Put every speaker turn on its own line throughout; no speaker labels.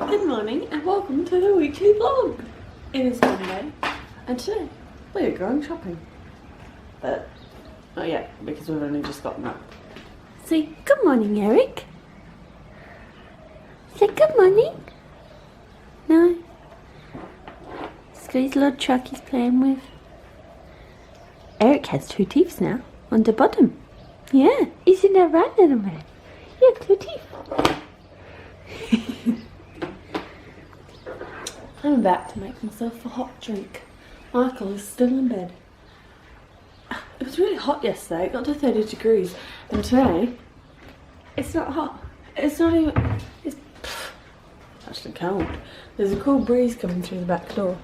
Good morning and welcome to the weekly vlog. It is Monday and today we are going shopping. But not yet because we've only just gotten up. Say good morning, Erik. Say good morning. No. He's got his little truck he's playing with. Erik has 2 teeth now on the bottom. Yeah, isn't that right, little man? Yeah, 2 teeth. I'm about to make myself a hot drink. Michael is still in bed. It was really hot yesterday. It got to 30 degrees. And today, it's not hot. It's not even... It's actually cold. There's a cool breeze coming through the back door.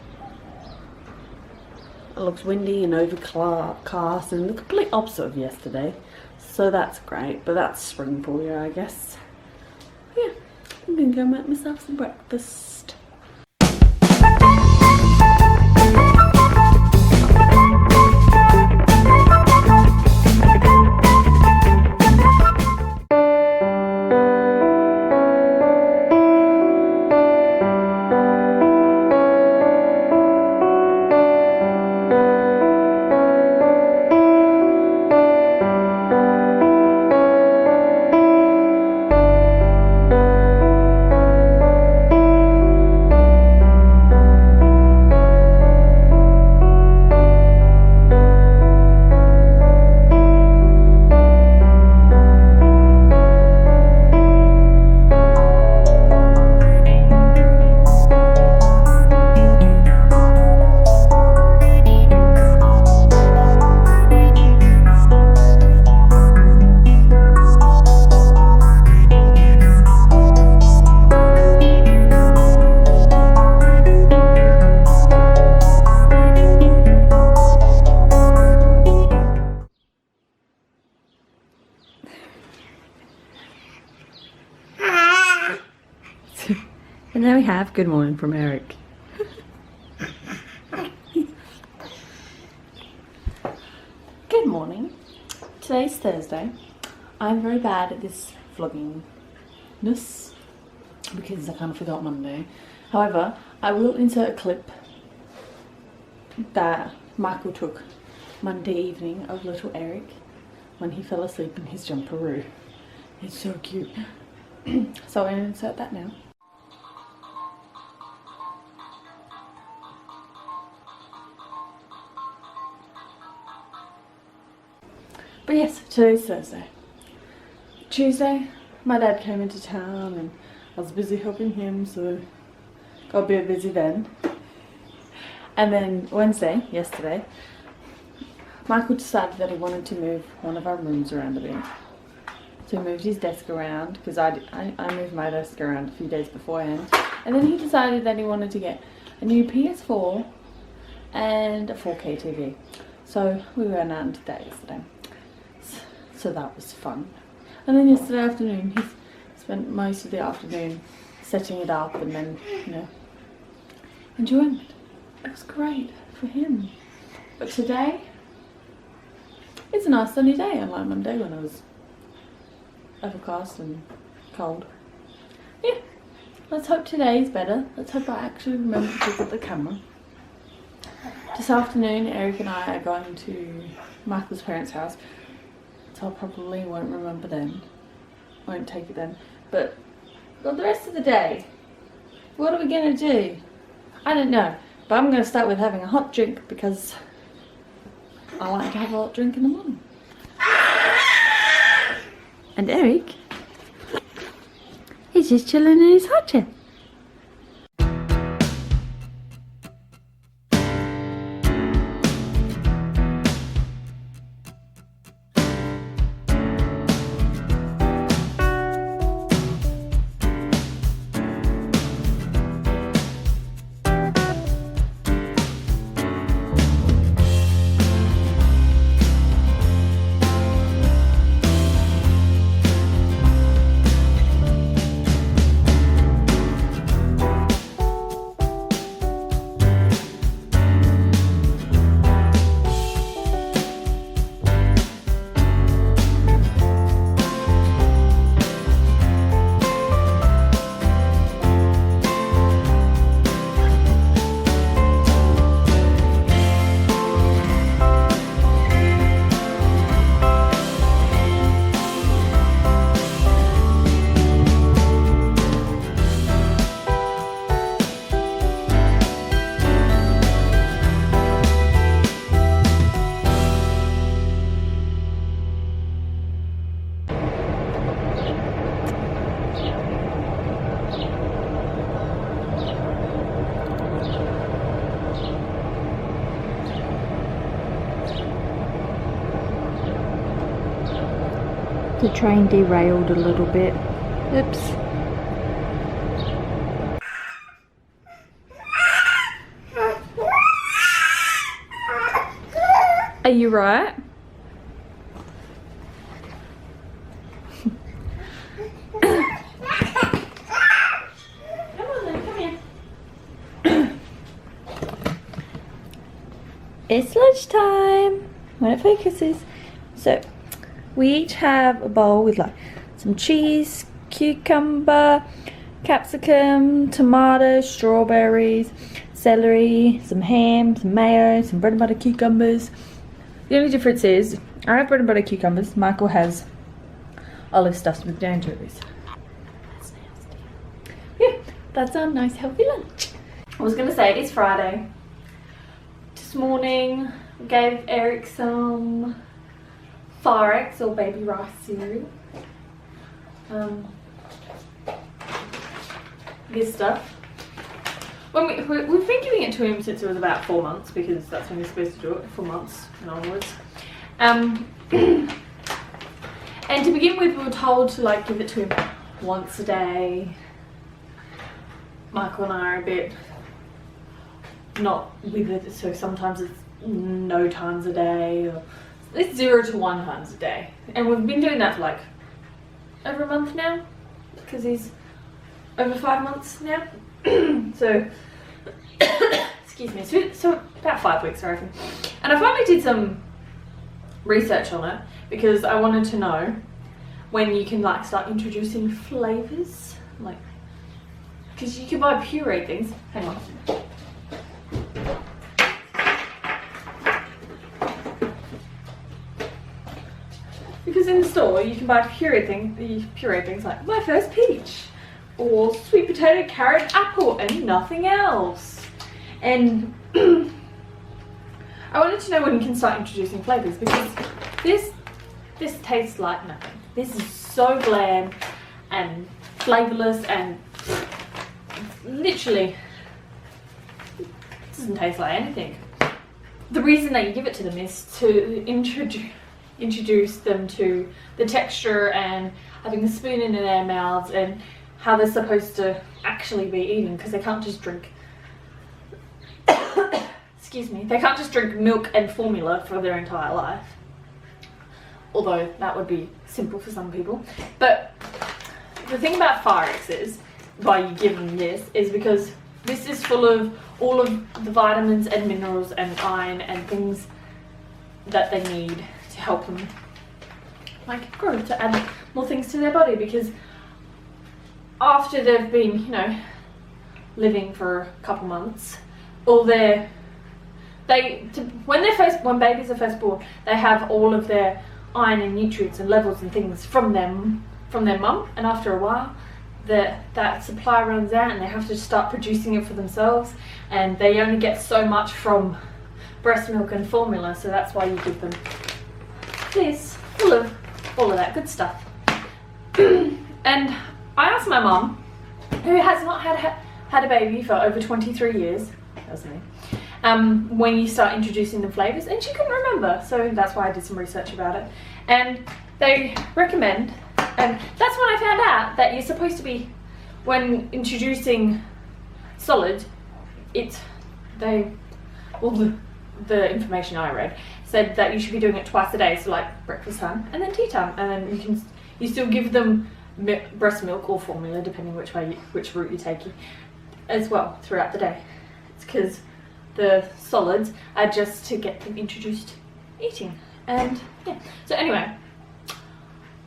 It looks windy and overcast and the complete opposite of yesterday. So that's great. But that's spring for you, I guess. Yeah, I'm going to go make myself some breakfast. And there we have good morning from Erik. Good morning. Today's Thursday. I'm very bad at this vloggingness because I kind of forgot Monday. However, I will insert a clip that Michael took Monday evening of little Erik when he fell asleep in his jumperoo. It's so cute. So I'll insert that now. But yes, today's Thursday. Tuesday, my dad came into town and I was busy helping him, so got a bit busy then. And then Wednesday, yesterday, Michael decided that he wanted to move one of our rooms around a bit. So he moved his desk around, because I moved my desk around a few days beforehand. And then he decided that he wanted to get a new PS4 and a 4K TV. So we went out and did that yesterday. So that was fun. And then yesterday afternoon, he spent most of the afternoon setting it up and then, you know, enjoying it. It was great for him. But today, it's a nice sunny day, unlike Monday when it was overcast and cold. Yeah, let's hope today is better. Let's hope I actually remember to pick up the camera. This afternoon, Erik and I are going to Michael's parents' house. So I probably won't remember then. Won't take it then. But the rest of the day, what are we going to do? I don't know. But I'm going to start with having a hot drink because I like to have a hot drink in the morning. And Erik, he's just chilling in his hot chair. The train derailed a little bit. Oops. Are you right? It's lunchtime when it focuses. So we each have a bowl with like some cheese, cucumber, capsicum, tomatoes, strawberries, celery, some ham, some mayo, some bread and butter cucumbers. The only difference is I have bread and butter cucumbers. Michael has olive stuffed with anchovies. That's nasty. Yeah, that's our nice healthy lunch. I was gonna say it's Friday. This morning I gave Erik some Firex or baby rice cereal. Good stuff. When we've been giving it to him since it was about 4 months, because that's when you're supposed to do it, 4 months and onwards. And to begin with, we were told to like give it to him once a day. Michael and I are a bit not with it, so sometimes it's no times a day, or it's 0 to 1 times a day. And we've been doing that for like over a month now, because he's over 5 months now. So excuse me, so about 5 weeks I reckon. And I finally did some research on it because I wanted to know when you can like start introducing flavors, like, because you can buy pureed things. Hang on. Because in the store you can buy pureed things like my first peach, or sweet potato, carrot, apple, and nothing else. And I wanted to know when you can start introducing flavors, because this tastes like nothing. This is so bland and flavorless, and literally doesn't taste like anything. The reason that you give it to them is to introduce them to the texture and having a spoon in their mouths and how they're supposed to actually be eating, because they can't just drink excuse me, they can't just drink milk and formula for their entire life, although that would be simple for some people. But the thing about Firex is, why you give them this, is because this is full of all of the vitamins and minerals and iron and things that they need to help them like grow, to add more things to their body. Because after they've been, you know, living for a couple months, when babies are first born, they have all of their iron and nutrients and levels and things from their mum, and after a while that supply runs out and they have to start producing it for themselves, and they only get so much from breast milk and formula. So that's why you give them this full of all of that good stuff. And I asked my mum, who has not had a baby for over 23 years, that was me, when you start introducing them flavours, and she couldn't remember, so that's why I did some research about it. And they recommend, and that's when I found out that you're supposed to be, when introducing solid, the information I read said that you should be doing it twice a day, so like breakfast time and then tea time, and then you still give them breast milk or formula, depending which route you're taking, as well throughout the day. It's because the solids are just to get them introduced to eating. And yeah, so anyway,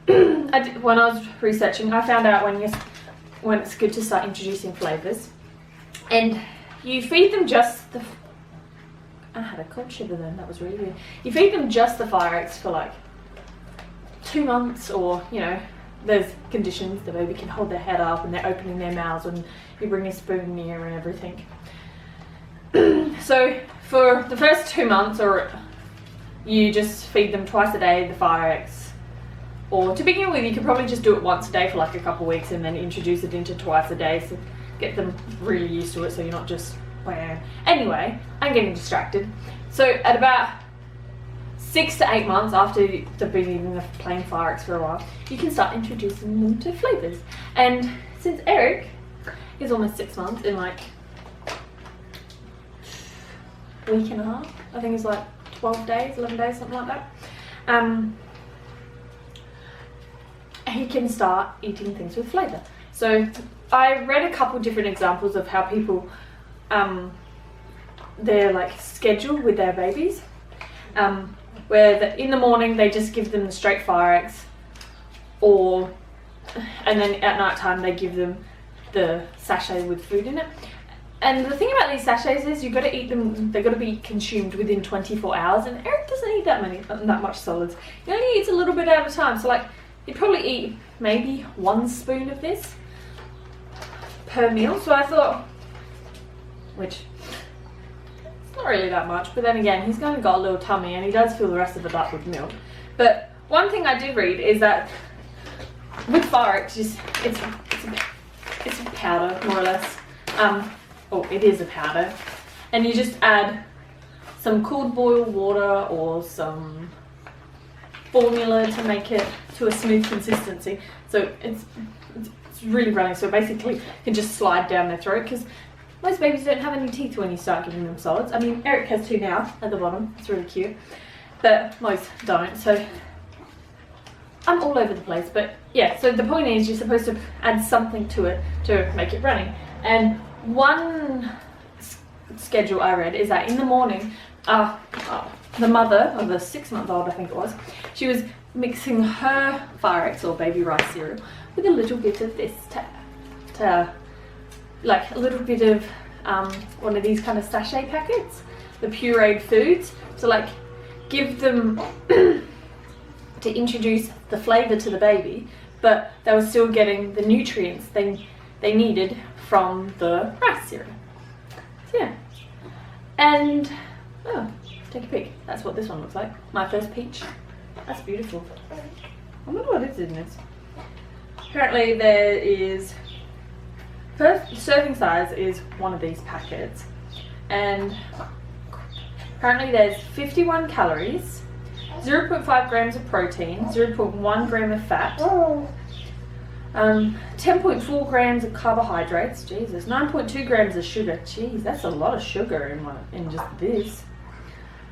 when I was researching, I found out when it's good to start introducing flavors, and you feed them just the. I had a cold shiver then, that was really weird. You feed them just the Firex for like 2 months, or, you know, there's conditions the baby can hold their head up and they're opening their mouths when you bring a spoon near and everything. So for the first 2 months, or you just feed them twice a day the Firex, or to begin with you could probably just do it once a day for like a couple of weeks and then introduce it into twice a day, so get them really used to it, so you're not just. Anyway, I'm getting distracted. So at about 6 to 8 months after they've been eating the plain Firex for a while, you can start introducing them to flavours. And since Erik is almost 6 months, in like a week and a half, I think it's like 12 days, 11 days, something like that, he can start eating things with flavour. So I read a couple different examples of how people, their like schedule with their babies, where in the morning they just give them the straight Firex, and then at night time they give them the sachet with food in it. And the thing about these sachets is you've got to eat them, they've got to be consumed within 24 hours, and Erik doesn't eat that much solids. He only eats a little bit at a time, so like he'd probably eat maybe 1 spoon of this per meal. So I thought, which it's not really that much, but then again, he's kind of got a little tummy and he does fill the rest of it up with milk. But one thing I did read is that with Firex, it's a powder, more or less. It is a powder, and you just add some cooled boiled water or some formula to make it to a smooth consistency. So it's really runny, so basically you can just slide down their throat, because most babies don't have any teeth when you start giving them solids. I mean, Erik has 2 now at the bottom, it's really cute, but most don't, so I'm all over the place. But yeah, so the point is you're supposed to add something to it to make it runny. And one schedule I read is that in the morning, the mother of the 6-month-old, I think it was, she was mixing her Firex or baby rice cereal with a little bit of this to like a little bit of one of these kind of sachet packets, the pureed foods, to like give them to introduce the flavour to the baby, but they were still getting the nutrients they needed from the rice cereal. So yeah, and take a peek. That's what this one looks like. My first peach. That's beautiful. I wonder what is in this. Apparently there is, first serving size is one of these packets, and apparently there's 51 calories, 0.5 grams of protein, 0.1 gram of fat, 10.4 grams of carbohydrates, Jesus, 9.2 grams of sugar, jeez, that's a lot of sugar in just this.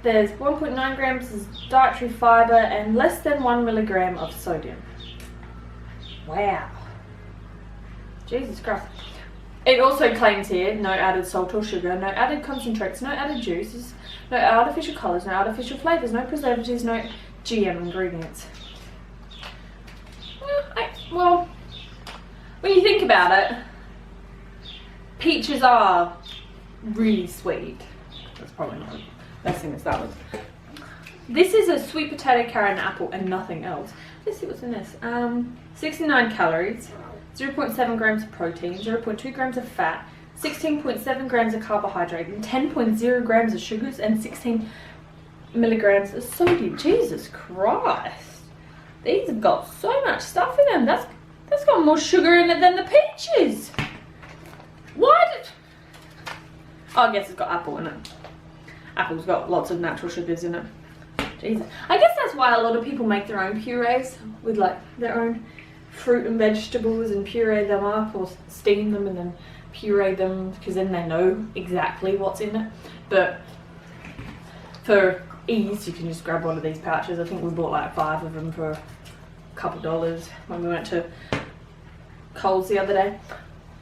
There's 1.9 grams of dietary fibre and less than 1 milligram of sodium. Wow. Jesus Christ. It also claims here, no added salt or sugar, no added concentrates, no added juices, no artificial colours, no artificial flavours, no preservatives, no GM ingredients. Well, when you think about it, peaches are really sweet. That's probably not the best thing to start with. This is a sweet potato, carrot and apple and nothing else. Let's see what's in this. 69 calories, 0.7 grams of protein, 0.2 grams of fat, 16.7 grams of carbohydrate, and 10.0 grams of sugars, and 16 milligrams of sodium. Jesus Christ. These have got so much stuff in them. That's got more sugar in it than the peaches. What? Oh, I guess it's got apple in it. Apple's got lots of natural sugars in it. Jesus. I guess that's why a lot of people make their own purees with like their own fruit and vegetables and puree them up, or steam them and then puree them, because then they know exactly what's in it. But for ease, you can just grab one of these pouches. I think we bought like 5 of them for a couple dollars when we went to Coles the other day.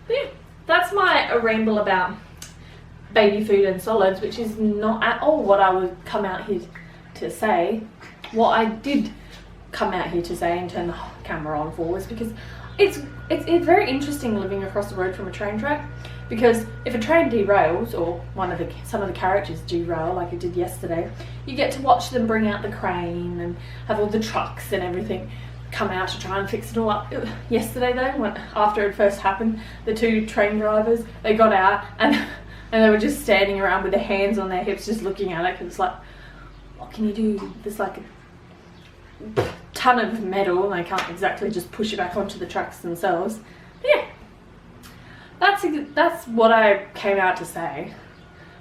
But yeah, that's my ramble about baby food and solids, which is not at all what I would come out here to say. What I did come out here to say and turn the camera on for was because it's very interesting living across the road from a train track, because if a train derails, or some of the carriages derail like it did yesterday, you get to watch them bring out the crane and have all the trucks and everything come out to try and fix it all up. Yesterday though, after it first happened, the 2 train drivers, they got out and they were just standing around with their hands on their hips just looking at it, because it's like, what can you do? There's like a ton of metal and they can't exactly just push it back onto the tracks themselves. But yeah, that's what I came out to say.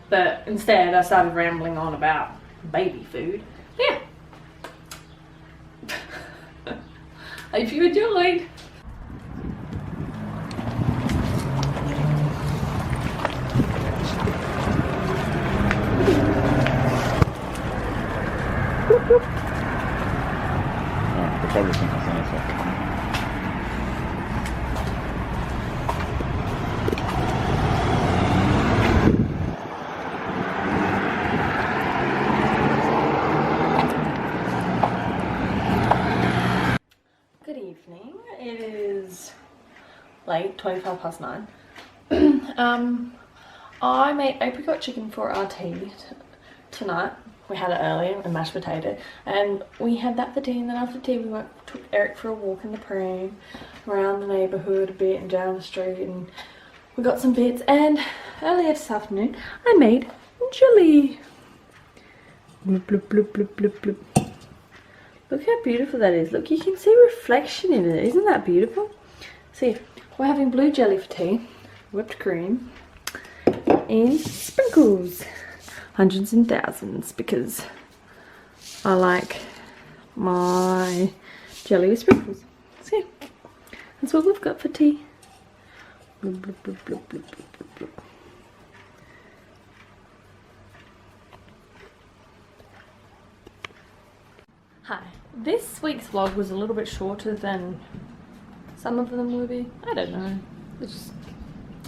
But instead I started rambling on about baby food. But yeah, Hope you enjoyed.
Oh, the progress in this one.
Good evening. It is late, 9:25. I made apricot chicken for our tea tonight. We had it earlier, and mashed potato, and we had that for tea. And then after tea, we took Eric for a walk in the pram around the neighbourhood a bit and down the street, and we got some bits. And earlier this afternoon, I made chili. Bloop, bloop, bloop, bloop, bloop, bloop. Look how beautiful that is. Look, you can see reflection in it. Isn't that beautiful? See, we're having blue jelly for tea, whipped cream, and sprinkles. Hundreds and thousands, because I like my jelly with sprinkles. So yeah, that's what we've got for tea. Bloop, bloop, bloop, bloop, bloop, bloop, bloop. Hi, this week's vlog was a little bit shorter than some of them will be. I don't know, it's just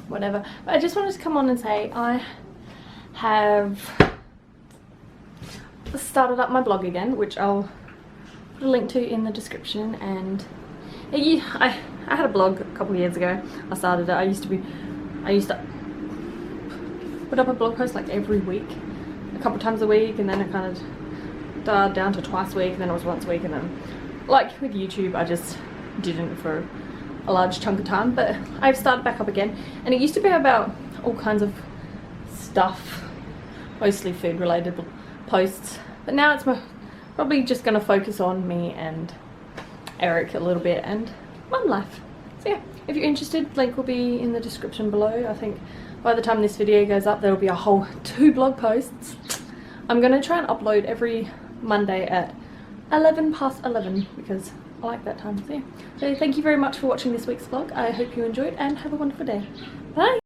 whatever. But I just wanted to come on and say I have started up my blog again, which I'll put a link to in the description. And I had a blog a couple of years ago. I started it. I used to put up a blog post like every week, a couple times a week, and then it kind of dialed down to twice a week, and then it was once a week, and then like with YouTube I just didn't for a large chunk of time. But I've started back up again, and it used to be about all kinds of stuff, mostly food related posts, but now it's probably just going to focus on me and Eric a little bit and mum life. So yeah, if you're interested, link will be in the description below. I think by the time this video goes up, there will be a whole 2 blog posts. I'm going to try and upload every Monday at 11:11 because I like that time. So yeah, so thank you very much for watching this week's vlog. I hope you enjoyed and have a wonderful day. Bye.